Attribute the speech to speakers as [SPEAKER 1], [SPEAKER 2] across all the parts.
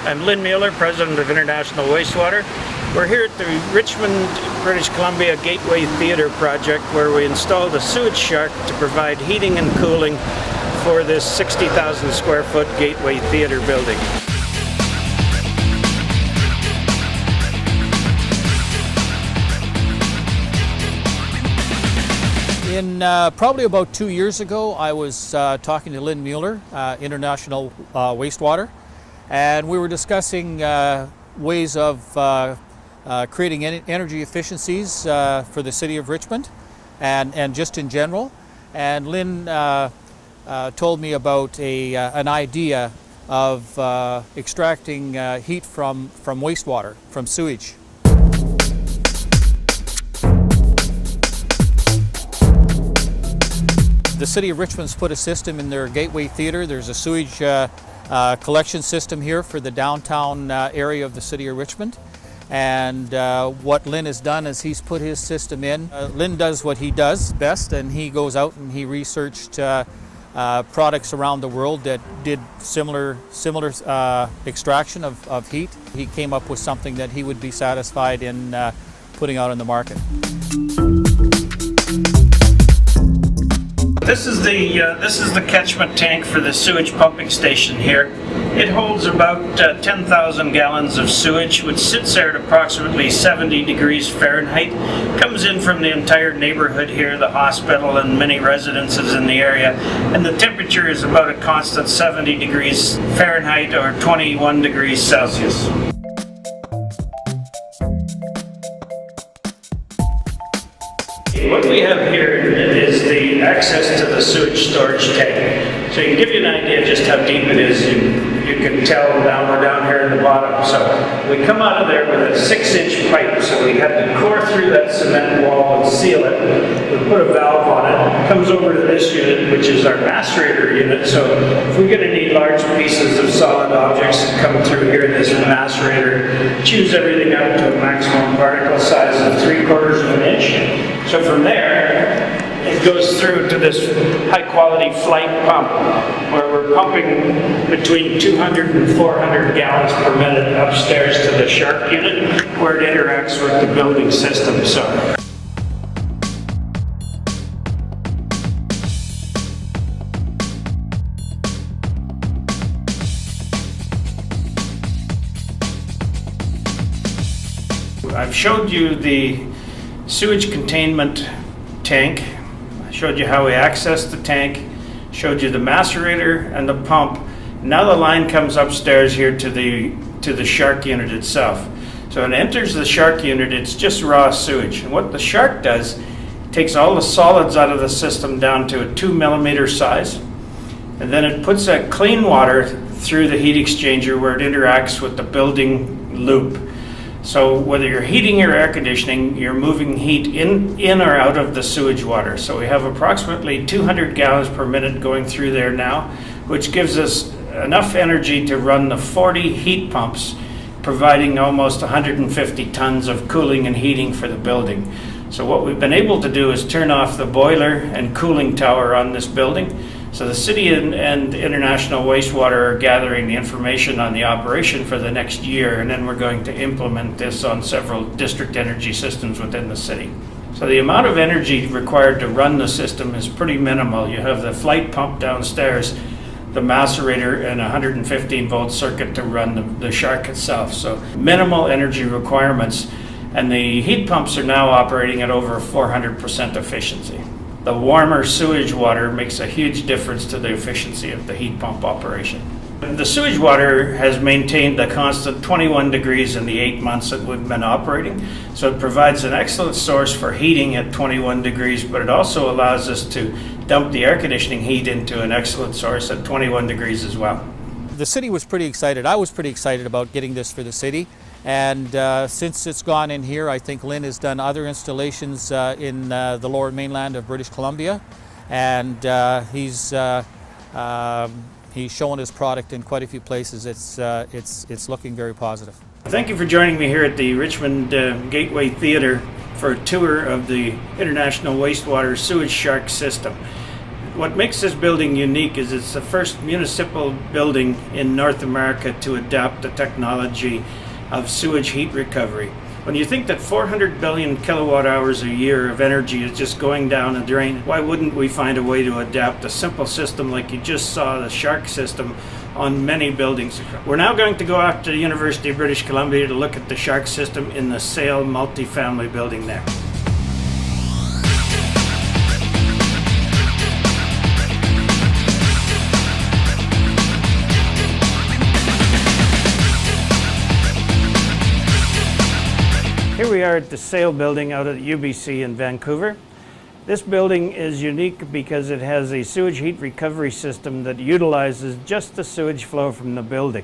[SPEAKER 1] I'm Lynn Mueller, President of International Wastewater. We're here at the Richmond, British Columbia Gateway Theatre project where we installed a sewage shark to provide heating and cooling for this 60,000 square foot Gateway Theatre building.
[SPEAKER 2] Probably about 2 years ago, I was talking to Lynn Mueller, International Wastewater, and we were discussing ways of creating energy efficiencies for the city of Richmond and just in general. And Lynn told me about an idea of extracting heat from wastewater, from sewage. The City of Richmond's put a system in their Gateway Theatre. There's a sewage collection system here for the downtown area of the City of Richmond. And what Lynn has done is he's put his system in. Lynn does what he does best, and he goes out and he researched products around the world that did similar extraction of heat. He came up with something that he would be satisfied in putting out in the market.
[SPEAKER 1] This is the catchment tank for the sewage pumping station here. It holds about 10,000 gallons of sewage, which sits there at approximately 70 degrees Fahrenheit. Comes in from the entire neighborhood here, the hospital and many residences in the area. And the temperature is about a constant 70 degrees Fahrenheit or 21 degrees Celsius. What we have here is the access to the sewage storage tank. So you can give you an idea just how deep it is. You can tell we're down here in the bottom. So we come out of there with a 6-inch pipe. So we have to core through that cement wall and seal it. We put a valve on it. It comes over to this unit, which is our macerator unit. So if we're going to need large pieces of solid objects that come through here, this macerator chews everything out to a maximum particle size of 3/4 inch. So from there, it goes through to this high-quality flight pump, where we're pumping between 200 and 400 gallons per minute upstairs to the shark unit, where it interacts with the building system. So. I've showed you the sewage containment tank. I showed you how we access the tank, showed you the macerator and the pump. Now the line comes upstairs here to the shark unit itself. So when it enters the shark unit, it's just raw sewage. And what the shark does, takes all the solids out of the system down to a 2 millimeter size, and then it puts that clean water through the heat exchanger where it interacts with the building loop. So whether you're heating or air conditioning, you're moving heat in or out of the sewage water. So we have approximately 200 gallons per minute going through there now, which gives us enough energy to run the 40 heat pumps, providing almost 150 tons of cooling and heating for the building. So what we've been able to do is turn off the boiler and cooling tower on this building. So the city and International Wastewater are gathering the information on the operation for the next year, and then we're going to implement this on several district energy systems within the city. So the amount of energy required to run the system is pretty minimal. You have the flight pump downstairs, the macerator, and a 115 volt circuit to run the shark itself. So minimal energy requirements, and the heat pumps are now operating at over 400% efficiency. The warmer sewage water makes a huge difference to the efficiency of the heat pump operation. The sewage water has maintained a constant 21 degrees in the 8 months that we've been operating. So it provides an excellent source for heating at 21 degrees, but it also allows us to dump the air conditioning heat into an excellent source at 21 degrees as well.
[SPEAKER 2] The city was pretty excited. I was pretty excited about getting this for the city. And since it's gone in here, I think Lynn has done other installations in the lower mainland of British Columbia, and he's shown his product in quite a few places. It's looking very positive.
[SPEAKER 1] Thank you for joining me here at the Richmond Gateway Theatre for a tour of the International Wastewater Sewage Shark System. What makes this building unique is it's the first municipal building in North America to adopt the technology of sewage heat recovery. When you think that 400 billion kilowatt hours a year of energy is just going down a drain, why wouldn't we find a way to adapt a simple system like you just saw the Shark system on many buildings? We're now going to go out to the University of British Columbia to look at the Shark system in the Sale multifamily building there. Here we are at the Sale building out at UBC in Vancouver. This building is unique because it has a sewage heat recovery system that utilizes just the sewage flow from the building.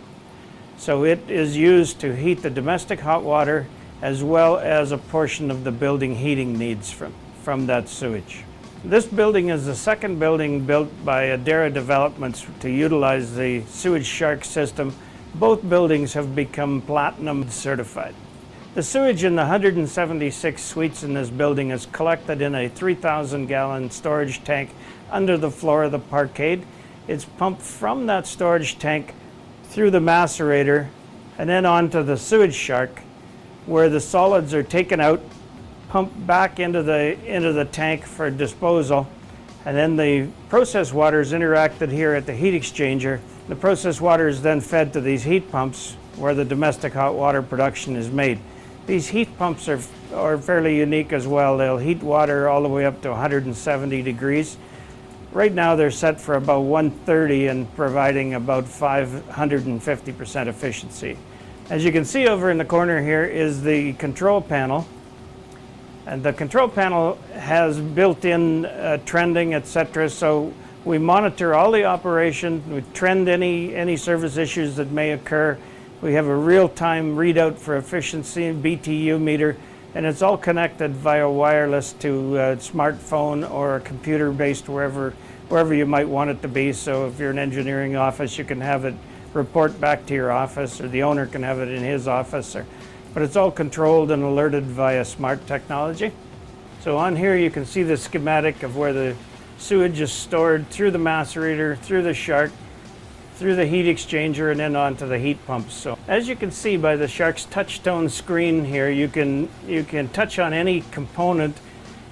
[SPEAKER 1] So it is used to heat the domestic hot water as well as a portion of the building heating needs from that sewage. This building is the second building built by Adara Developments to utilize the Sewage Shark system. Both buildings have become platinum certified. The sewage in the 176 suites in this building is collected in a 3,000-gallon storage tank under the floor of the parkade. It's pumped from that storage tank through the macerator and then onto the Sewage Shark, where the solids are taken out, pumped back into the tank for disposal, and then the process water is interacted here at the heat exchanger. The process water is then fed to these heat pumps where the domestic hot water production is made. These heat pumps are fairly unique as well. They'll heat water all the way up to 170 degrees. Right now they're set for about 130 and providing about 550% efficiency. As you can see over in the corner here is the control panel. And the control panel has built-in trending, etc. So we monitor all the operation, we trend any service issues that may occur. We have a real-time readout for efficiency, BTU meter, and it's all connected via wireless to a smartphone or a computer-based wherever you might want it to be. So if you're an engineering office, you can have it report back to your office, or the owner can have it in his office. But it's all controlled and alerted via smart technology. So on here you can see the schematic of where the sewage is stored through the macerator, through the Shark, through the heat exchanger, and then onto the heat pumps. So as you can see by the Shark's touchtone screen here, you can touch on any component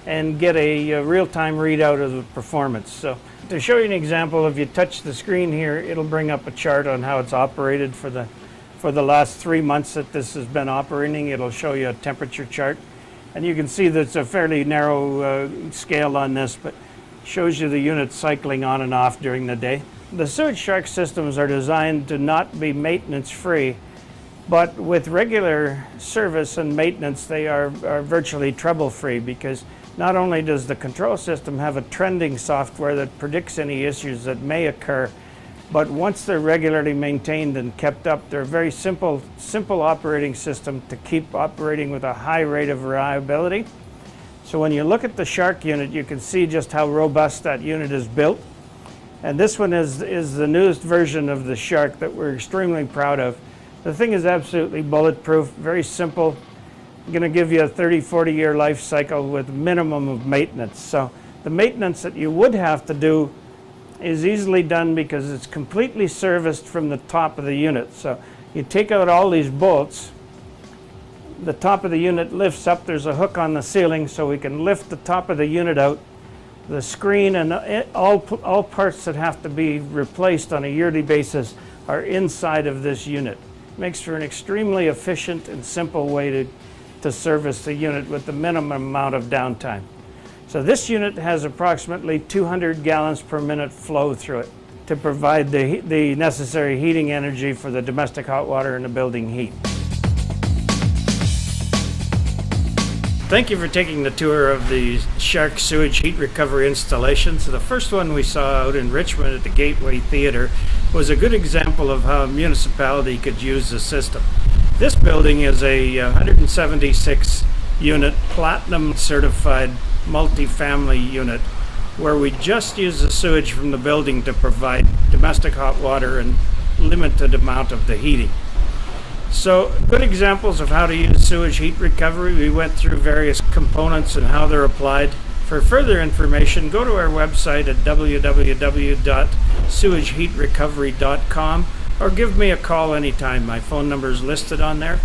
[SPEAKER 1] and get a real-time readout of the performance. So to show you an example, if you touch the screen here, it'll bring up a chart on how it's operated for the last 3 months that this has been operating. It'll show you a temperature chart, and you can see that it's a fairly narrow scale on this, but shows you the units cycling on and off during the day. The Sewage Shark systems are designed to not be maintenance free, but with regular service and maintenance they are virtually trouble free, because not only does the control system have a trending software that predicts any issues that may occur, but once they're regularly maintained and kept up, they're a very simple operating system to keep operating with a high rate of reliability. So when you look at the Shark unit, you can see just how robust that unit is built. And this one is the newest version of the Shark that we're extremely proud of. The thing is absolutely bulletproof, very simple. I'm going to give you a 30-40 year life cycle with minimum of maintenance. So the maintenance that you would have to do is easily done because it's completely serviced from the top of the unit. So you take out all these bolts, the top of the unit lifts up, there's a hook on the ceiling so we can lift the top of the unit out. The screen and all parts that have to be replaced on a yearly basis are inside of this unit. It makes for an extremely efficient and simple way to service the unit with the minimum amount of downtime. So this unit has approximately 200 gallons per minute flow through it to provide the necessary heating energy for the domestic hot water and the building heat. Thank you for taking the tour of the Shark Sewage Heat Recovery installation. So the first one we saw out in Richmond at the Gateway Theatre was a good example of how a municipality could use the system. This building is a 176 unit platinum certified multi-family unit where we just use the sewage from the building to provide domestic hot water and limited amount of the heating. So good examples of how to use sewage heat recovery. We went through various components and how they're applied. For further information, go to our website at www.sewageheatrecovery.com or give me a call anytime. My phone number is listed on there.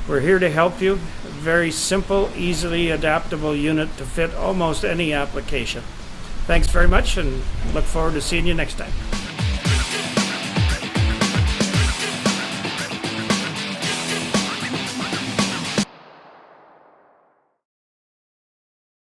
[SPEAKER 1] We're here to help you. A very simple, easily adaptable unit to fit almost any application. Thanks very much and look forward to seeing you next time.